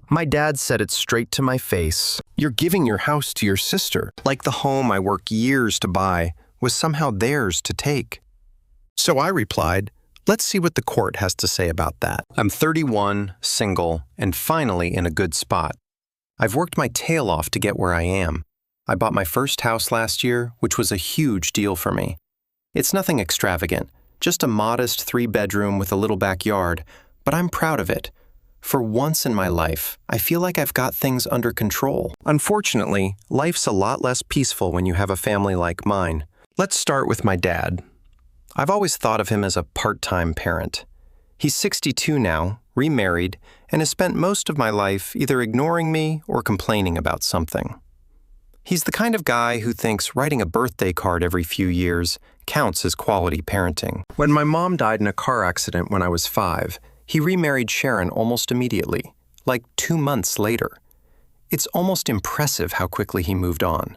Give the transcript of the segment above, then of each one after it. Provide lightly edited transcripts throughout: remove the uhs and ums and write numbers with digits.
My dad said it straight to my face. You're giving your house to your sister, like the home I worked years to buy was somehow theirs to take. So I replied, let's see what the court has to say about that. I'm 31, single, and finally in a good spot. I've worked my tail off to get where I am. I bought my first house last year, which was a huge deal for me. It's nothing extravagant, just a modest 3-bedroom with a little backyard, but I'm proud of it. For once in my life, I feel like I've got things under control. Unfortunately, life's a lot less peaceful when you have a family like mine. Let's start with my dad. I've always thought of him as a part-time parent. He's 62 now, remarried, and has spent most of my life either ignoring me or complaining about something. He's the kind of guy who thinks writing a birthday card every few years counts as quality parenting. When my mom died in a car accident when I was 5, he remarried Sharon almost immediately, like 2 months later. It's almost impressive how quickly he moved on.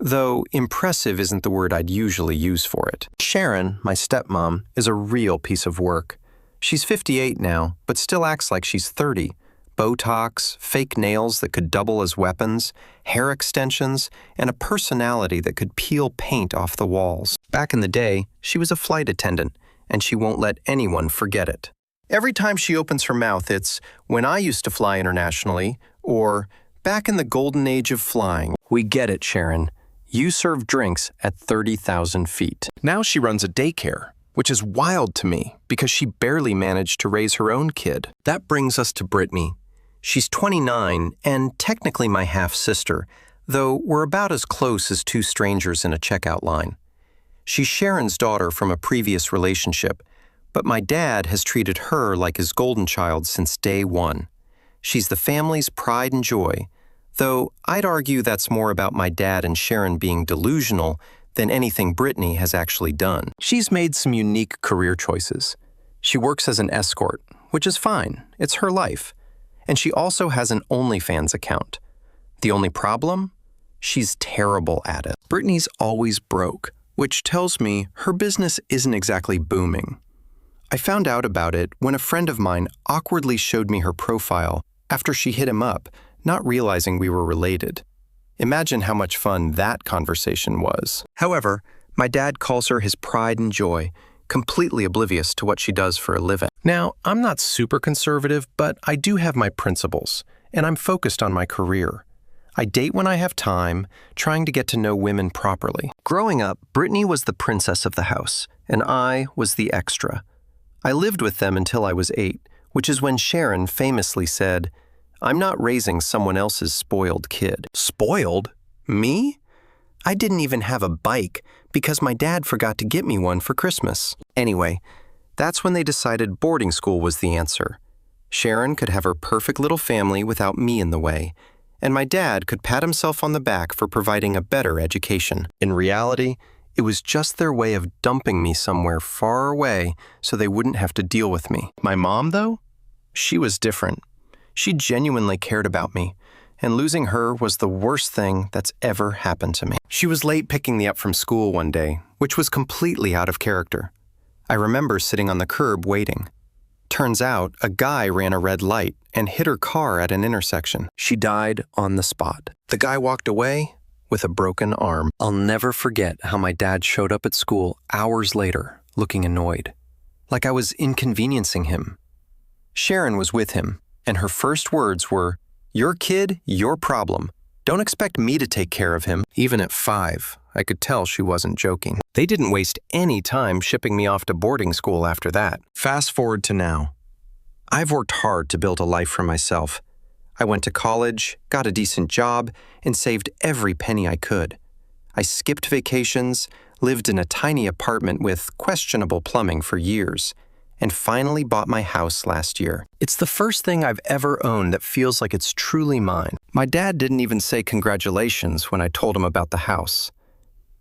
Though impressive isn't the word I'd usually use for it. Sharon, my stepmom, is a real piece of work. She's 58 now, but still acts like she's 30. Botox, fake nails that could double as weapons, hair extensions, and a personality that could peel paint off the walls. Back in the day, she was a flight attendant, and she won't let anyone forget it. Every time she opens her mouth, it's, "When I used to fly internationally," or, "Back in the golden age of flying." We get it, Sharon. You serve drinks at 30,000 feet. Now she runs a daycare, which is wild to me because she barely managed to raise her own kid. That brings us to Brittany. She's 29 and technically my half-sister, though we're about as close as two strangers in a checkout line. She's Sharon's daughter from a previous relationship, but my dad has treated her like his golden child since day one. She's the family's pride and joy, though I'd argue that's more about my dad and Sharon being delusional than anything Brittany has actually done. She's made some unique career choices. She works as an escort, which is fine. It's her life. And she also has an OnlyFans account. The only problem? She's terrible at it. Brittany's always broke, which tells me her business isn't exactly booming. I found out about it when a friend of mine awkwardly showed me her profile after she hit him up, not realizing we were related. Imagine how much fun that conversation was. However, my dad calls her his pride and joy, completely oblivious to what she does for a living. Now, I'm not super conservative, but I do have my principles, and I'm focused on my career. I date when I have time, trying to get to know women properly. Growing up, Brittany was the princess of the house, and I was the extra. I lived with them until I was 8, which is when Sharon famously said, "I'm not raising someone else's spoiled kid." Spoiled? Me? I didn't even have a bike because my dad forgot to get me one for Christmas. Anyway, that's when they decided boarding school was the answer. Sharon could have her perfect little family without me in the way, and my dad could pat himself on the back for providing a better education. In reality, it was just their way of dumping me somewhere far away so they wouldn't have to deal with me. My mom, though? She was different. She genuinely cared about me, and losing her was the worst thing that's ever happened to me. She was late picking me up from school one day, which was completely out of character. I remember sitting on the curb waiting. Turns out, a guy ran a red light and hit her car at an intersection. She died on the spot. The guy walked away with a broken arm. I'll never forget how my dad showed up at school hours later, looking annoyed, like I was inconveniencing him. Sharon was with him, and her first words were, "Your kid, your problem. Don't expect me to take care of him." Even at 5, I could tell she wasn't joking. They didn't waste any time shipping me off to boarding school after that. Fast forward to now. I've worked hard to build a life for myself. I went to college, got a decent job, and saved every penny I could. I skipped vacations, lived in a tiny apartment with questionable plumbing for years, and finally bought my house last year. It's the first thing I've ever owned that feels like it's truly mine. My dad didn't even say congratulations when I told him about the house.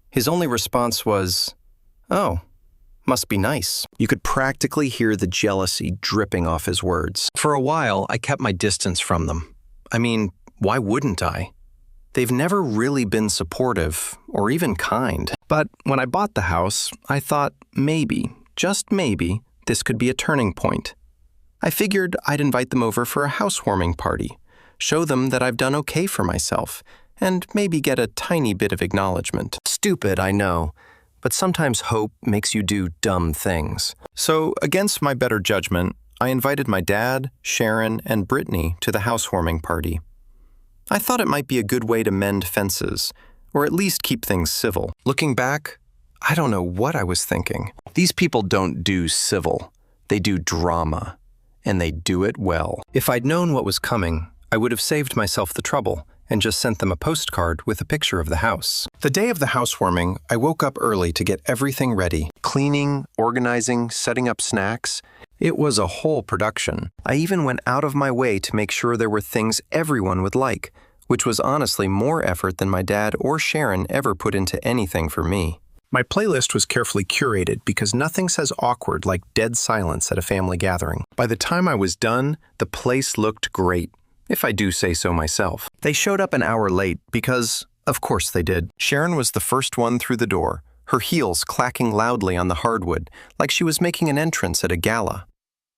His only response was, "Oh, must be nice." You could practically hear the jealousy dripping off his words. For a while, I kept my distance from them. I mean, why wouldn't I? They've never really been supportive or even kind. But when I bought the house, I thought maybe, just maybe, this could be a turning point. I figured I'd invite them over for a housewarming party, show them that I've done okay for myself, and maybe get a tiny bit of acknowledgement. Stupid, I know, but sometimes hope makes you do dumb things. So, against my better judgment, I invited my dad, Sharon, and Brittany to the housewarming party. I thought it might be a good way to mend fences, or at least keep things civil. Looking back, I don't know what I was thinking. These people don't do civil, they do drama, and they do it well. If I'd known what was coming, I would have saved myself the trouble and just sent them a postcard with a picture of the house. The day of the housewarming, I woke up early to get everything ready. Cleaning, organizing, setting up snacks. It was a whole production. I even went out of my way to make sure there were things everyone would like, which was honestly more effort than my dad or Sharon ever put into anything for me. My playlist was carefully curated because nothing says awkward like dead silence at a family gathering. By the time I was done, the place looked great, if I do say so myself. They showed up an hour late because, of course they did. Sharon was the first one through the door, her heels clacking loudly on the hardwood like she was making an entrance at a gala.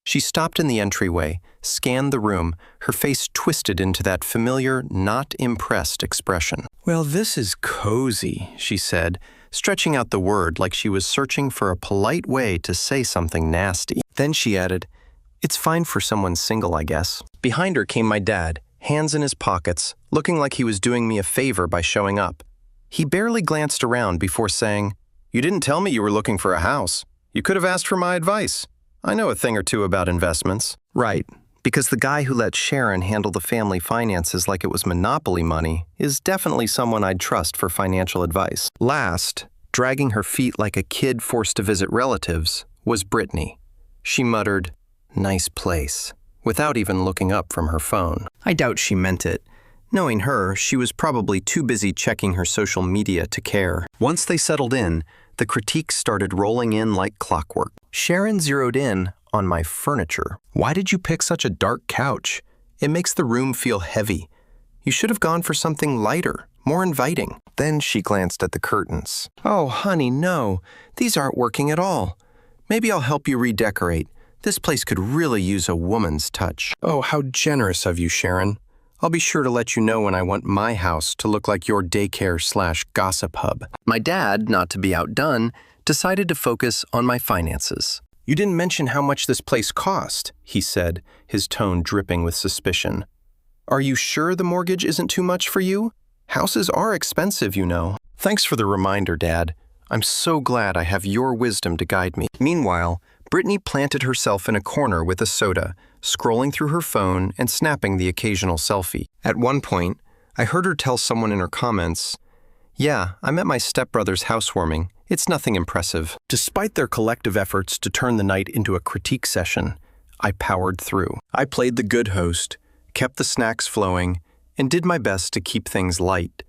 She stopped in the entryway, scanned the room, her face twisted into that familiar, not impressed expression. "Well, this is cozy," she said, stretching out the word like she was searching for a polite way to say something nasty. Then she added, "It's fine for someone single, I guess." Behind her came my dad, hands in his pockets, looking like he was doing me a favor by showing up. He barely glanced around before saying, "You didn't tell me you were looking for a house. You could have asked for my advice. I know a thing or two about investments." Right, because the guy who let Sharon handle the family finances like it was monopoly money is definitely someone I'd trust for financial advice. Last, dragging her feet like a kid forced to visit relatives, was Brittany. She muttered, "Nice place," without even looking up from her phone. I doubt she meant it. Knowing her, she was probably too busy checking her social media to care. Once they settled in, the critiques started rolling in like clockwork. Sharon zeroed in on my furniture. "Why did you pick such a dark couch? It makes the room feel heavy. You should have gone for something lighter, more inviting." Then she glanced at the curtains. "Oh, honey, no. These aren't working at all. Maybe I'll help you redecorate. This place could really use a woman's touch." "Oh, how generous of you, Sharon. I'll be sure to let you know when I want my house to look like your daycare/gossip hub." My dad, not to be outdone, decided to focus on my finances. "You didn't mention how much this place cost," he said, his tone dripping with suspicion. "Are you sure the mortgage isn't too much for you? Houses are expensive, you know." "Thanks for the reminder, Dad. I'm so glad I have your wisdom to guide me." Meanwhile, Brittany planted herself in a corner with a soda, scrolling through her phone and snapping the occasional selfie. At one point, I heard her tell someone in her comments, "Yeah, I'm at my stepbrother's housewarming. It's nothing impressive." Despite their collective efforts to turn the night into a critique session, I powered through. I played the good host, kept the snacks flowing, and did my best to keep things light.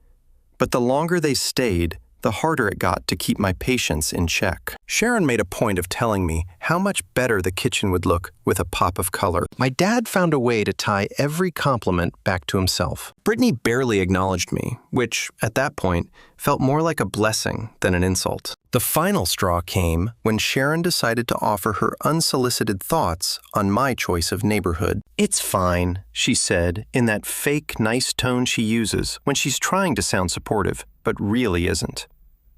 But the longer they stayed, the harder it got to keep my patience in check. Sharon made a point of telling me how much better the kitchen would look with a pop of color. My dad found a way to tie every compliment back to himself. Brittany barely acknowledged me, which, at that point, felt more like a blessing than an insult. The final straw came when Sharon decided to offer her unsolicited thoughts on my choice of neighborhood. "It's fine," she said, in that fake nice tone she uses when she's trying to sound supportive, but really isn't.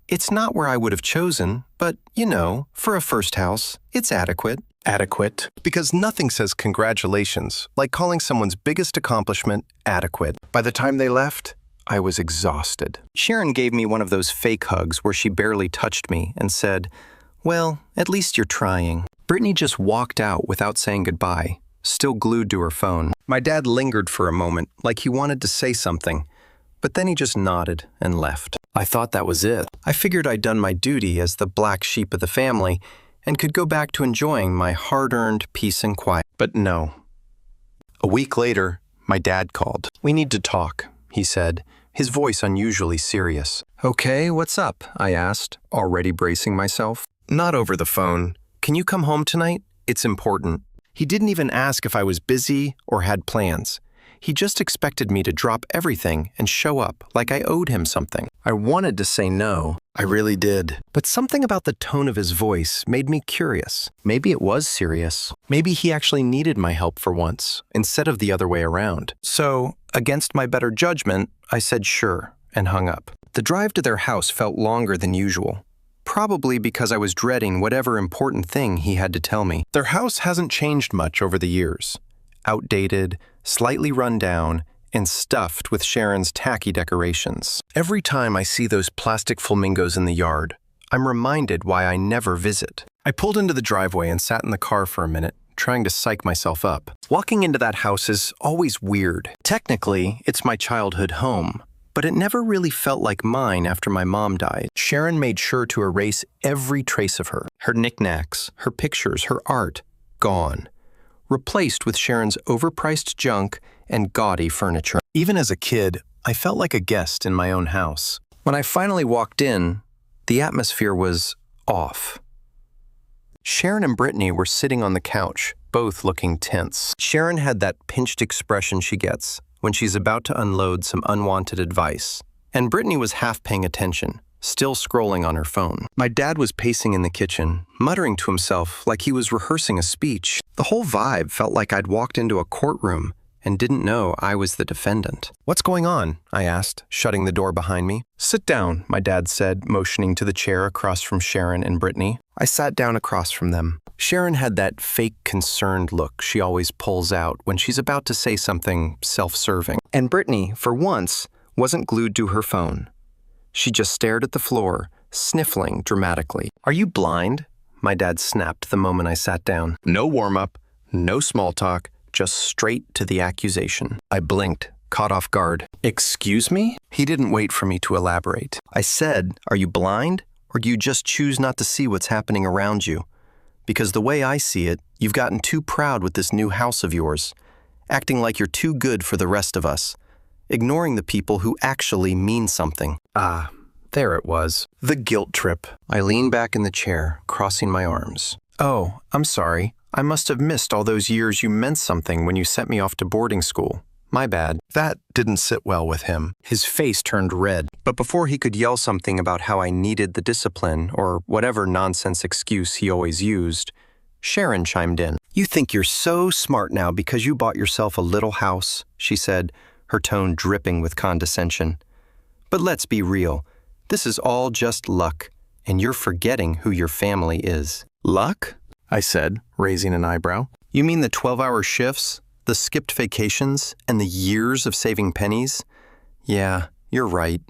"It's not where I would have chosen, but, you know, for a first house, it's adequate." Adequate. Because nothing says congratulations like calling someone's biggest accomplishment adequate. By the time they left, I was exhausted. Sharon gave me one of those fake hugs where she barely touched me and said, "Well, at least you're trying." Brittany just walked out without saying goodbye, still glued to her phone. My dad lingered for a moment, like he wanted to say something, but then he just nodded and left. I thought that was it. I figured I'd done my duty as the black sheep of the family and could go back to enjoying my hard-earned peace and quiet. But no. A week later, my dad called. "We need to talk," he said, his voice unusually serious. "Okay, what's up?" I asked, already bracing myself. "Not over the phone. Can you come home tonight? It's important." He didn't even ask if I was busy or had plans. He just expected me to drop everything and show up like I owed him something. I wanted to say no. I really did. But something about the tone of his voice made me curious. Maybe it was serious. Maybe he actually needed my help for once, instead of the other way around. So, Against my better judgment, I said sure and hung up. The drive to their house felt longer than usual, probably because I was dreading whatever important thing he had to tell me. Their house hasn't changed much over the years. Outdated, slightly run down, and stuffed with Sharon's tacky decorations. Every time I see those plastic flamingos in the yard, I'm reminded why I never visit. I pulled into the driveway and sat in the car for a minute, trying to psych myself up. Walking into that house is always weird. Technically, it's my childhood home, but it never really felt like mine after my mom died. Sharon made sure to erase every trace of her. Her knickknacks, her pictures, her art, gone. Replaced with Sharon's overpriced junk and gaudy furniture. Even as a kid, I felt like a guest in my own house. When I finally walked in, the atmosphere was off. Sharon and Brittany were sitting on the couch, both looking tense. Sharon had that pinched expression she gets when she's about to unload some unwanted advice, and Brittany was half paying attention, still scrolling on her phone. My dad was pacing in the kitchen, muttering to himself like he was rehearsing a speech. The whole vibe felt like I'd walked into a courtroom and didn't know I was the defendant. "What's going on?" I asked, shutting the door behind me. "Sit down," my dad said, motioning to the chair across from Sharon and Brittany. I sat down across from them. Sharon had that fake concerned look she always pulls out when she's about to say something self-serving. And Brittany, for once, wasn't glued to her phone. She just stared at the floor, sniffling dramatically. "Are you blind?" my dad snapped the moment I sat down. No warm-up, no small talk, just straight to the accusation. I blinked, caught off guard. "Excuse me?" He didn't wait for me to elaborate. I said, "Are you blind? Or do you just choose not to see what's happening around you? Because the way I see it, you've gotten too proud with this new house of yours, acting like you're too good for the rest of us, ignoring the people who actually mean something." Ah, there it was. The guilt trip. I leaned back in the chair, crossing my arms. "Oh, I'm sorry. I must have missed all those years you meant something when you sent me off to boarding school. My bad." That didn't sit well with him. His face turned red. But before he could yell something about how I needed the discipline or whatever nonsense excuse he always used, Sharon chimed in. "You think you're so smart now because you bought yourself a little house," she said, her tone dripping with condescension. "But let's be real. This is all just luck, and you're forgetting who your family is." "Luck?" I said, raising an eyebrow. "You mean the 12-hour shifts, the skipped vacations, and the years of saving pennies? Yeah, you're right.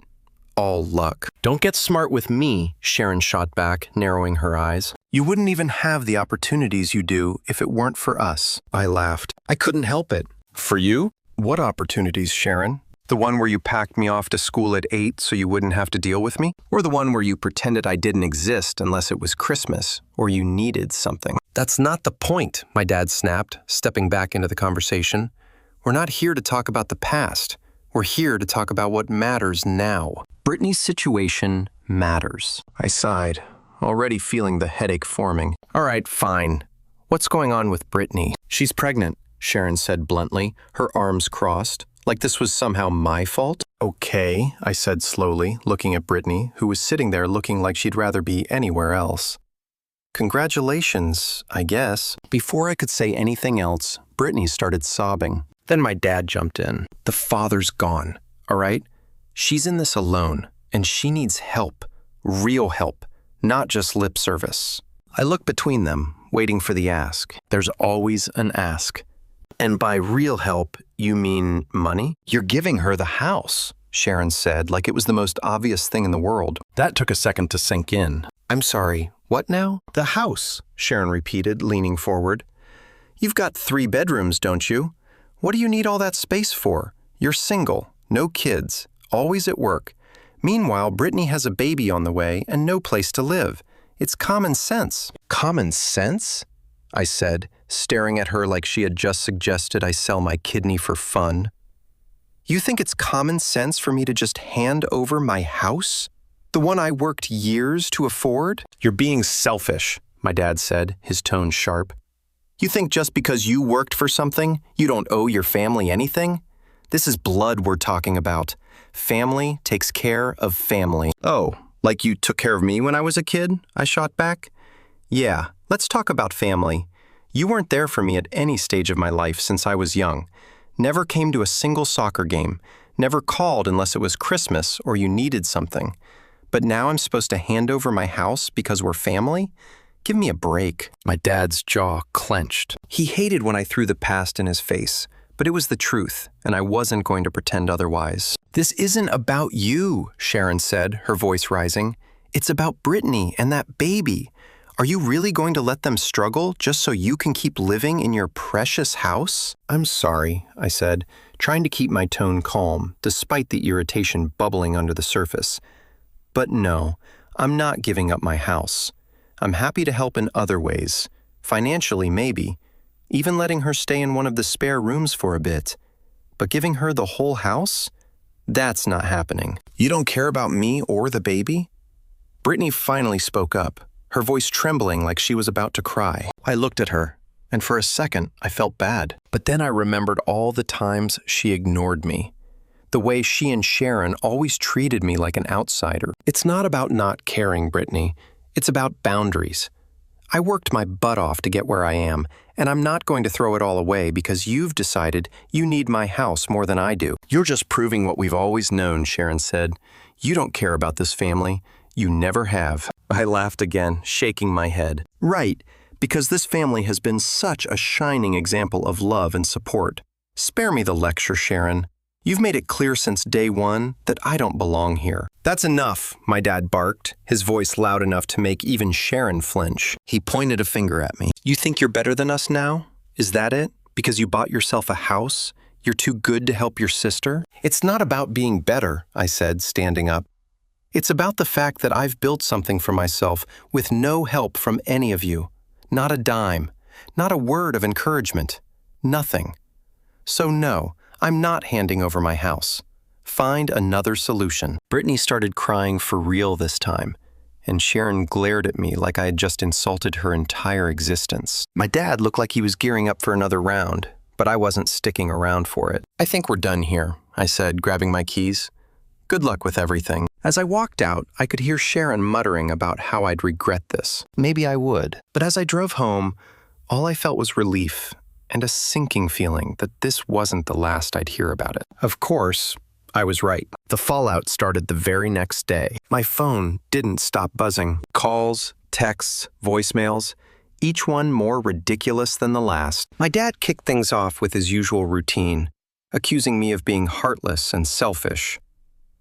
All luck." "Don't get smart with me," Sharon shot back, narrowing her eyes. "You wouldn't even have the opportunities you do if it weren't for us." I laughed. I couldn't help it. "For you? What opportunities, Sharon? The one where you packed me off to school at 8 so you wouldn't have to deal with me? Or the one where you pretended I didn't exist unless it was Christmas or you needed something?" "That's not the point," my dad snapped, stepping back into the conversation. "We're not here to talk about the past. We're here to talk about what matters now. Brittany's situation matters." I sighed, already feeling the headache forming. "All right, fine. What's going on with Brittany?" "She's pregnant," Sharon said bluntly, her arms crossed, like this was somehow my fault. "Okay," I said slowly, looking at Brittany, who was sitting there looking like she'd rather be anywhere else. "Congratulations, I guess." Before I could say anything else, Brittany started sobbing. Then my dad jumped in. "The father's gone, all right? She's in this alone, and she needs help, real help, not just lip service." I looked between them, waiting for the ask. There's always an ask. "And by real help, you mean money?" "You're giving her the house," Sharon said, like it was the most obvious thing in the world. That took a second to sink in. "I'm sorry, what now?" "The house," Sharon repeated, leaning forward. "You've got 3 bedrooms, don't you? What do you need all that space for? You're single, no kids, always at work. Meanwhile, Brittany has a baby on the way and no place to live. It's common sense." "Common sense?" I said, staring at her like she had just suggested I sell my kidney for fun. "You think it's common sense for me to just hand over my house? The one I worked years to afford?" "You're being selfish," my dad said, his tone sharp. "You think just because you worked for something, you don't owe your family anything? This is blood we're talking about. Family takes care of family." "Oh, like you took care of me when I was a kid?" I shot back. "Yeah, let's talk about family. You weren't there for me at any stage of my life since I was young. never came to a single soccer game, never called unless it was Christmas or you needed something. But now I'm supposed to hand over my house because we're family? Give me a break. My dad's jaw clenched. He hated when I threw the past in his face, but it was the truth, and I wasn't going to pretend otherwise. This isn't about you, Sharon said, her voice rising. It's about Brittany and that baby. Are you really going to let them struggle just so you can keep living in your precious house? I'm sorry, I said, trying to keep my tone calm, despite the irritation bubbling under the surface. But no, I'm not giving up my house. I'm happy to help in other ways. Financially, maybe. Even letting her stay in one of the spare rooms for a bit. But giving her the whole house? That's not happening. You don't care about me or the baby? Brittany finally spoke up, her voice trembling like she was about to cry. I looked at her, and for a second, I felt bad. But then I remembered all the times she ignored me. The way she and Sharon always treated me like an outsider. It's not about not caring, Brittany. It's about boundaries. I worked my butt off to get where I am, and I'm not going to throw it all away because you've decided you need my house more than I do. You're just proving what we've always known, Sharon said. You don't care about this family. You never have. I laughed again, shaking my head. Right, because this family has been such a shining example of love and support. Spare me the lecture, Sharon. You've made it clear since day one that I don't belong here. That's enough, my dad barked, his voice loud enough to make even Sharon flinch. He pointed a finger at me. You think you're better than us now? Is that it? Because you bought yourself a house? You're too good to help your sister? It's not about being better, I said, standing up. It's about the fact that I've built something for myself with no help from any of you. Not a dime. Not a word of encouragement. Nothing. So no, I'm not handing over my house. Find another solution. Brittany started crying for real this time, and Sharon glared at me like I had just insulted her entire existence. My dad looked like he was gearing up for another round, but I wasn't sticking around for it. I think we're done here, I said, grabbing my keys. Good luck with everything. As I walked out, I could hear Sharon muttering about how I'd regret this. Maybe I would. But as I drove home, all I felt was relief and a sinking feeling that this wasn't the last I'd hear about it. Of course, I was right. The fallout started the very next day. My phone didn't stop buzzing. Calls, texts, voicemails, each one more ridiculous than the last. My dad kicked things off with his usual routine, accusing me of being heartless and selfish.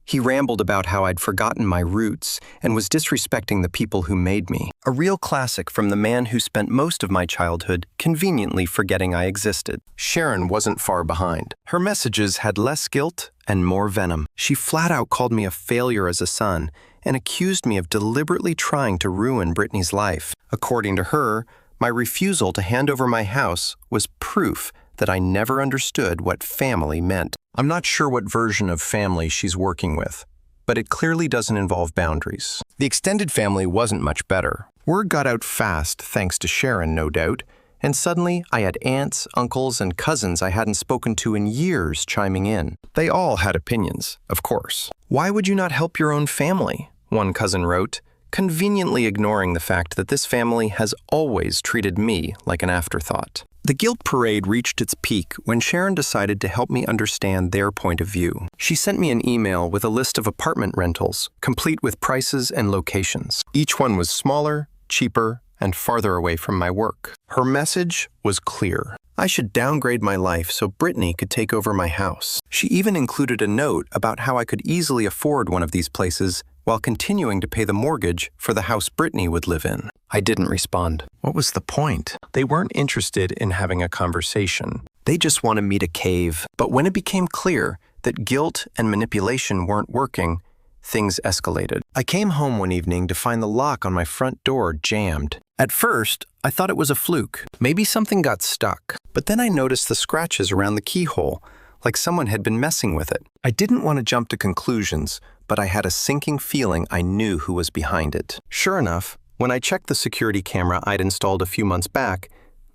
He rambled about how I'd forgotten my roots and was disrespecting the people who made me. A real classic from the man who spent most of my childhood conveniently forgetting I existed. Sharon wasn't far behind. Her messages had less guilt and more venom. She flat out called me a failure as a son and accused me of deliberately trying to ruin Brittany's life. According to her, my refusal to hand over my house was proof that I never understood what family meant. I'm not sure what version of family she's working with, but it clearly doesn't involve boundaries. The extended family wasn't much better. Word got out fast, thanks to Sharon, no doubt, and suddenly I had aunts, uncles, and cousins I hadn't spoken to in years chiming in. They all had opinions, of course. Why would you not help your own family? One cousin wrote, conveniently ignoring the fact that this family has always treated me like an afterthought. The guilt parade reached its peak when Sharon decided to help me understand their point of view. She sent me an email with a list of apartment rentals, complete with prices and locations. Each one was smaller, cheaper, and farther away from my work. Her message was clear. I should downgrade my life so Brittany could take over my house. She even included a note about how I could easily afford one of these places while continuing to pay the mortgage for the house Brittany would live in. I didn't respond. What was the point? They weren't interested in having a conversation. They just wanted me to cave. But when it became clear that guilt and manipulation weren't working, things escalated. I came home one evening to find the lock on my front door jammed. At first, I thought it was a fluke. Maybe something got stuck. But then I noticed the scratches around the keyhole, like someone had been messing with it. I didn't want to jump to conclusions, but I had a sinking feeling I knew who was behind it. Sure enough, when I checked the security camera I'd installed a few months back,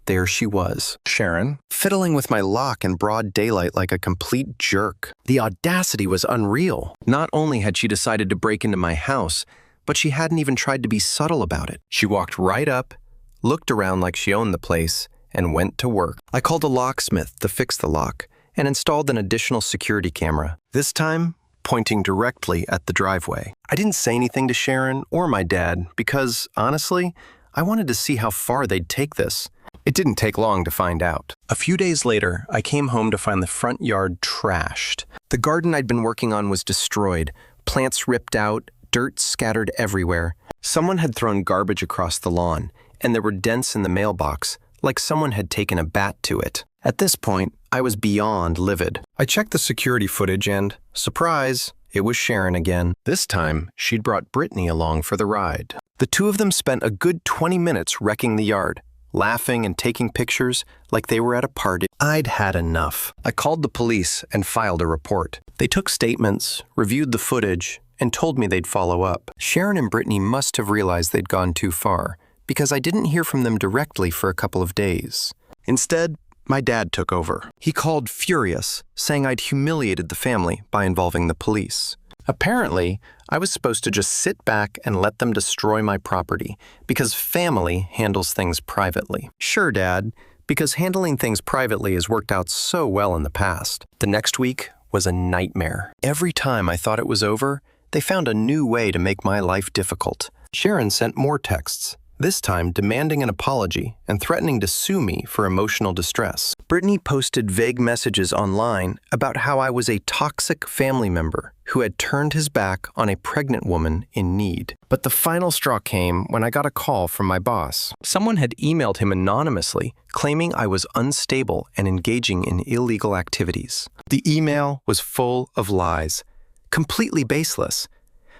there she was, Sharon, fiddling with my lock in broad daylight like a complete jerk. The audacity was unreal. Not only had she decided to break into my house, but she hadn't even tried to be subtle about it. She walked right up, looked around like she owned the place, and went to work. I called a locksmith to fix the lock, and installed an additional security camera, this time pointing directly at the driveway. I didn't say anything to Sharon or my dad because, honestly, I wanted to see how far they'd take this. It didn't take long to find out. A few days later, I came home to find the front yard trashed. The garden I'd been working on was destroyed, plants ripped out, dirt scattered everywhere. Someone had thrown garbage across the lawn, and there were dents in the mailbox, like someone had taken a bat to it. At this point, I was beyond livid. I checked the security footage and, surprise, it was Sharon again. This time, she'd brought Brittany along for the ride. The two of them spent a good 20 minutes wrecking the yard, laughing and taking pictures like they were at a party. I'd had enough. I called the police and filed a report. They took statements, reviewed the footage, and told me they'd follow up. Sharon and Brittany must have realized they'd gone too far, because I didn't hear from them directly for a couple of days. Instead, my dad took over. He called furious, saying I'd humiliated the family by involving the police. Apparently, I was supposed to just sit back and let them destroy my property, because family handles things privately. Sure, Dad, because handling things privately has worked out so well in the past. The next week was a nightmare. Every time I thought it was over, they found a new way to make my life difficult. Sharon sent more texts, this time demanding an apology and threatening to sue me for emotional distress. Brittany posted vague messages online about how I was a toxic family member who had turned his back on a pregnant woman in need. But the final straw came when I got a call from my boss. Someone had emailed him anonymously, claiming I was unstable and engaging in illegal activities. The email was full of lies, completely baseless.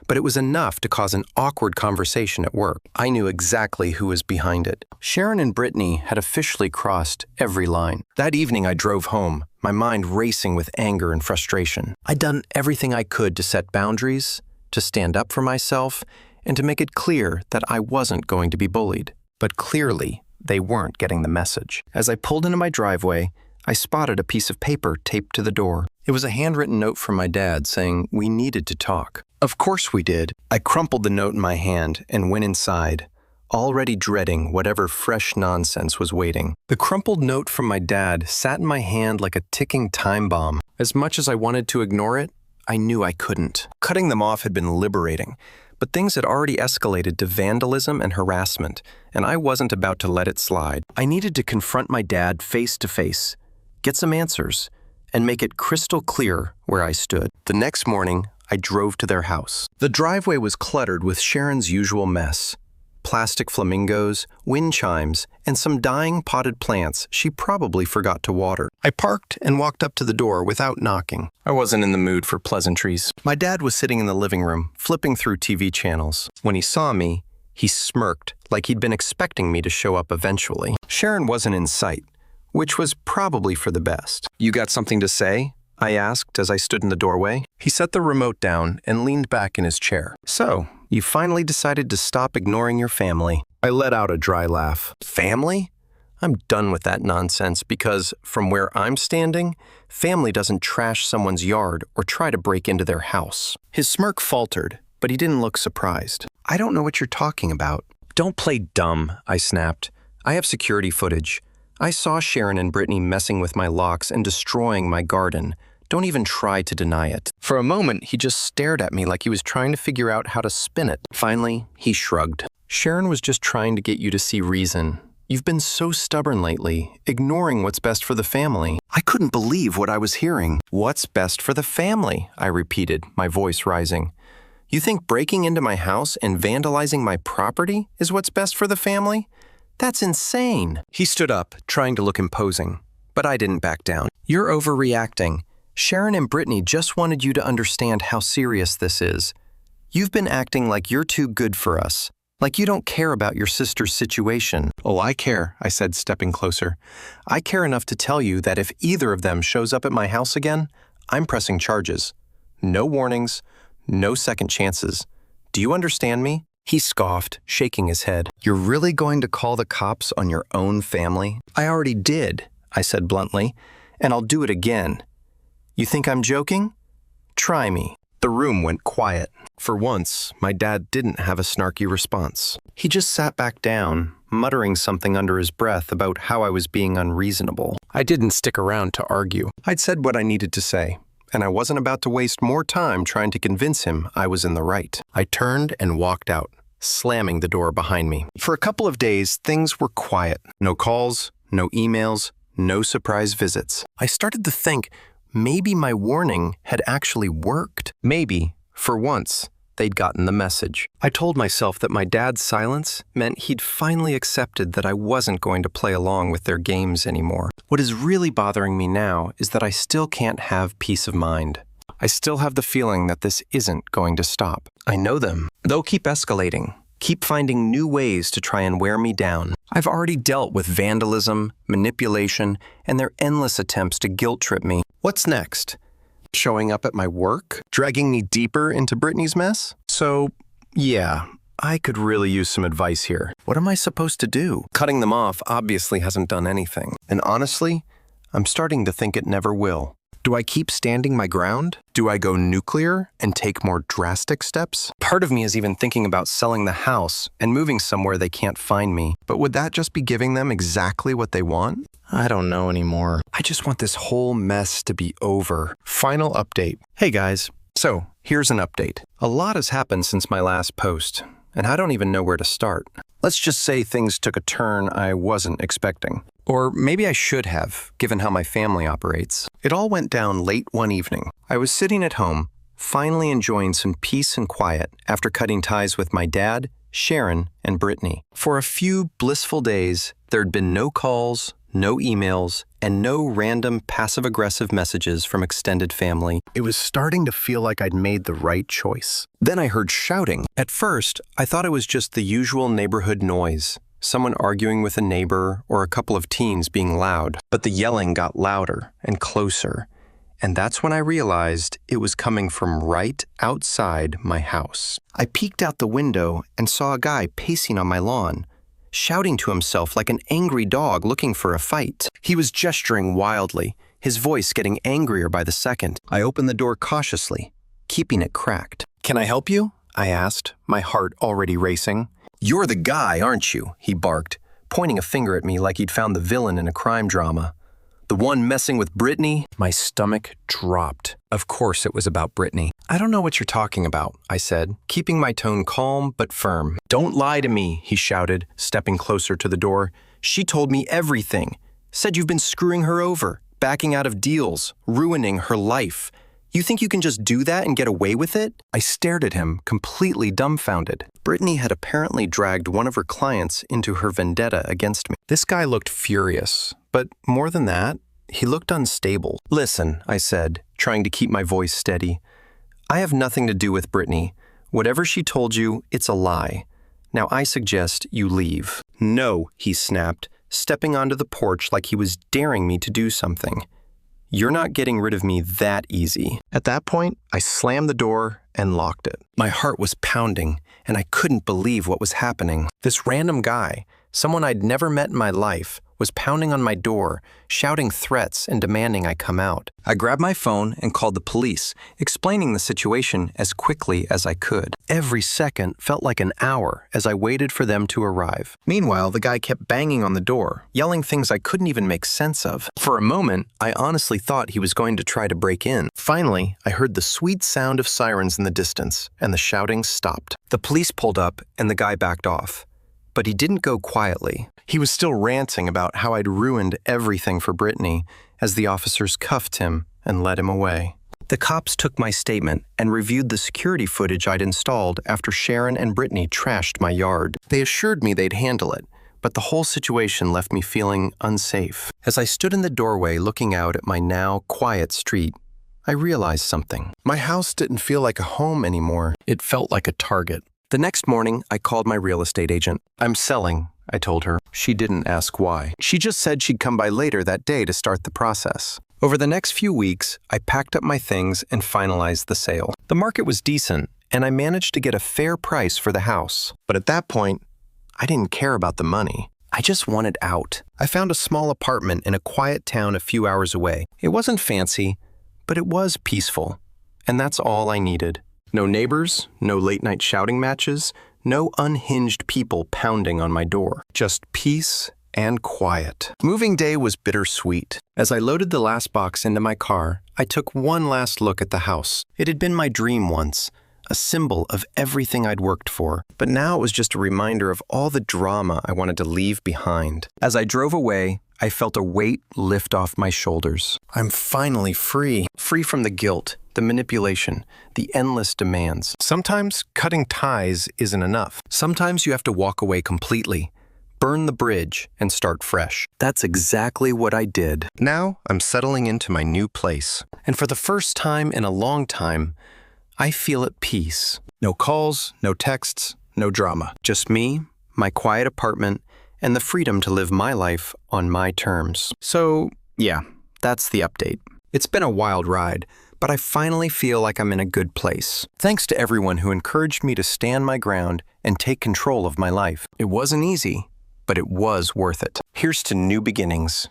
But it was enough to cause an awkward conversation at work. I knew exactly who was behind it. Sharon and Brittany had officially crossed every line. That evening I drove home, my mind racing with anger and frustration. I'd done everything I could to set boundaries, to stand up for myself, and to make it clear that I wasn't going to be bullied. But clearly, they weren't getting the message. As I pulled into my driveway, I spotted a piece of paper taped to the door. It was a handwritten note from my dad saying we needed to talk. Of course we did. I crumpled the note in my hand and went inside, already dreading whatever fresh nonsense was waiting. The crumpled note from my dad sat in my hand like a ticking time bomb. As much as I wanted to ignore it, I knew I couldn't. Cutting them off had been liberating, but things had already escalated to vandalism and harassment, and I wasn't about to let it slide. I needed to confront my dad face to face, get some answers, and make it crystal clear where I stood. The next morning, I drove to their house. The driveway was cluttered with Sharon's usual mess. Plastic flamingos, wind chimes, and some dying potted plants she probably forgot to water. I parked and walked up to the door without knocking. I wasn't in the mood for pleasantries. My dad was sitting in the living room, flipping through TV channels. When he saw me, he smirked like he'd been expecting me to show up eventually. Sharon wasn't in sight, which was probably for the best. "You got something to say?" I asked as I stood in the doorway. He set the remote down and leaned back in his chair. "So, you finally decided to stop ignoring your family." I let out a dry laugh. Family? I'm done with that nonsense because, from where I'm standing, family doesn't trash someone's yard or try to break into their house. His smirk faltered, but he didn't look surprised. "I don't know what you're talking about." "Don't play dumb," I snapped. "I have security footage. I saw Sharon and Brittany messing with my locks and destroying my garden. Don't even try to deny it." For a moment, he just stared at me like he was trying to figure out how to spin it. Finally, he shrugged. "Sharon was just trying to get you to see reason. You've been so stubborn lately, ignoring what's best for the family." I couldn't believe what I was hearing. "What's best for the family?" I repeated, my voice rising. "You think breaking into my house and vandalizing my property is what's best for the family? That's insane." He stood up, trying to look imposing, but I didn't back down. "You're overreacting. Sharon and Brittany just wanted you to understand how serious this is. You've been acting like you're too good for us, like you don't care about your sister's situation." "Oh, I care," I said, stepping closer. "I care enough to tell you that if either of them shows up at my house again, I'm pressing charges. No warnings, no second chances. Do you understand me?" He scoffed, shaking his head. "You're really going to call the cops on your own family?" "I already did," I said bluntly, "and I'll do it again. You think I'm joking? Try me." The room went quiet. For once, my dad didn't have a snarky response. He just sat back down, muttering something under his breath about how I was being unreasonable. I didn't stick around to argue. I'd said what I needed to say, and I wasn't about to waste more time trying to convince him I was in the right. I turned and walked out, slamming the door behind me. For a couple of days, things were quiet. No calls, no emails, no surprise visits. I started to think maybe my warning had actually worked. Maybe, for once, they'd gotten the message. I told myself that my dad's silence meant he'd finally accepted that I wasn't going to play along with their games anymore. What is really bothering me now is that I still can't have peace of mind. I still have the feeling that this isn't going to stop. I know them. They'll keep escalating, keep finding new ways to try and wear me down. I've already dealt with vandalism, manipulation, and their endless attempts to guilt trip me. What's next? Showing up at my work? Dragging me deeper into Brittany's mess? So, yeah, I could really use some advice here. What am I supposed to do? Cutting them off obviously hasn't done anything. And honestly, I'm starting to think it never will. Do I keep standing my ground? Do I go nuclear and take more drastic steps? Part of me is even thinking about selling the house and moving somewhere they can't find me. But would that just be giving them exactly what they want? I don't know anymore. I just want this whole mess to be over. Final update. Hey guys. So, here's an update. A lot has happened since my last post, and I don't even know where to start. Let's just say things took a turn I wasn't expecting. Or maybe I should have, given how my family operates. It all went down late one evening. I was sitting at home, finally enjoying some peace and quiet after cutting ties with my dad, Sharon, and Brittany. For a few blissful days, there'd been no calls, no emails, and no random passive-aggressive messages from extended family. It was starting to feel like I'd made the right choice. Then I heard shouting. At first, I thought it was just the usual neighborhood noise. Someone arguing with a neighbor or a couple of teens being loud. But the yelling got louder and closer, and that's when I realized it was coming from right outside my house. I peeked out the window and saw a guy pacing on my lawn, shouting to himself like an angry dog looking for a fight. He was gesturing wildly, his voice getting angrier by the second. I opened the door cautiously, keeping it cracked. "Can I help you?" I asked, my heart already racing. "You're the guy, aren't you?" he barked, pointing a finger at me like he'd found the villain in a crime drama. "The one messing with Brittany?" My stomach dropped. Of course it was about Brittany. "I don't know what you're talking about," I said, keeping my tone calm but firm. "Don't lie to me," he shouted, stepping closer to the door. "She told me everything. Said you've been screwing her over, backing out of deals, ruining her life. You think you can just do that and get away with it?" I stared at him, completely dumbfounded. Brittany had apparently dragged one of her clients into her vendetta against me. This guy looked furious, but more than that, he looked unstable. "Listen," I said, trying to keep my voice steady. "I have nothing to do with Brittany. Whatever she told you, it's a lie. Now I suggest you leave." "No," he snapped, stepping onto the porch like he was daring me to do something. "You're not getting rid of me that easy." At that point, I slammed the door and locked it. My heart was pounding, and I couldn't believe what was happening. This random guy, someone I'd never met in my life, was pounding on my door, shouting threats and demanding I come out. I grabbed my phone and called the police, explaining the situation as quickly as I could. Every second felt like an hour as I waited for them to arrive. Meanwhile, the guy kept banging on the door, yelling things I couldn't even make sense of. For a moment, I honestly thought he was going to try to break in. Finally, I heard the sweet sound of sirens in the distance, and the shouting stopped. The police pulled up, and the guy backed off. But he didn't go quietly. He was still ranting about how I'd ruined everything for Brittany as the officers cuffed him and led him away. The cops took my statement and reviewed the security footage I'd installed after Sharon and Brittany trashed my yard. They assured me they'd handle it, but the whole situation left me feeling unsafe. As I stood in the doorway looking out at my now quiet street, I realized something. My house didn't feel like a home anymore. It felt like a target. The next morning, I called my real estate agent. "I'm selling," I told her. She didn't ask why. She just said she'd come by later that day to start the process. Over the next few weeks, I packed up my things and finalized the sale. The market was decent, and I managed to get a fair price for the house. But at that point, I didn't care about the money. I just wanted out. I found a small apartment in a quiet town a few hours away. It wasn't fancy, but it was peaceful. And that's all I needed. No neighbors, no late-night shouting matches, No unhinged people pounding on my door. Just peace and quiet. Moving day was bittersweet. As I loaded the last box into my car, I took one last look at the house. It had been my dream once, a symbol of everything I'd worked for. But now it was just a reminder of all the drama I wanted to leave behind. As I drove away, I felt a weight lift off my shoulders. I'm finally free. Free from the guilt, the manipulation, the endless demands. Sometimes cutting ties isn't enough. Sometimes you have to walk away completely, burn the bridge, and start fresh. That's exactly what I did. Now I'm settling into my new place. And for the first time in a long time, I feel at peace. No calls, no texts, no drama. Just me, my quiet apartment, and the freedom to live my life on my terms. So, yeah, that's the update. It's been a wild ride, but I finally feel like I'm in a good place. Thanks to everyone who encouraged me to stand my ground and take control of my life. It wasn't easy, but it was worth it. Here's to new beginnings.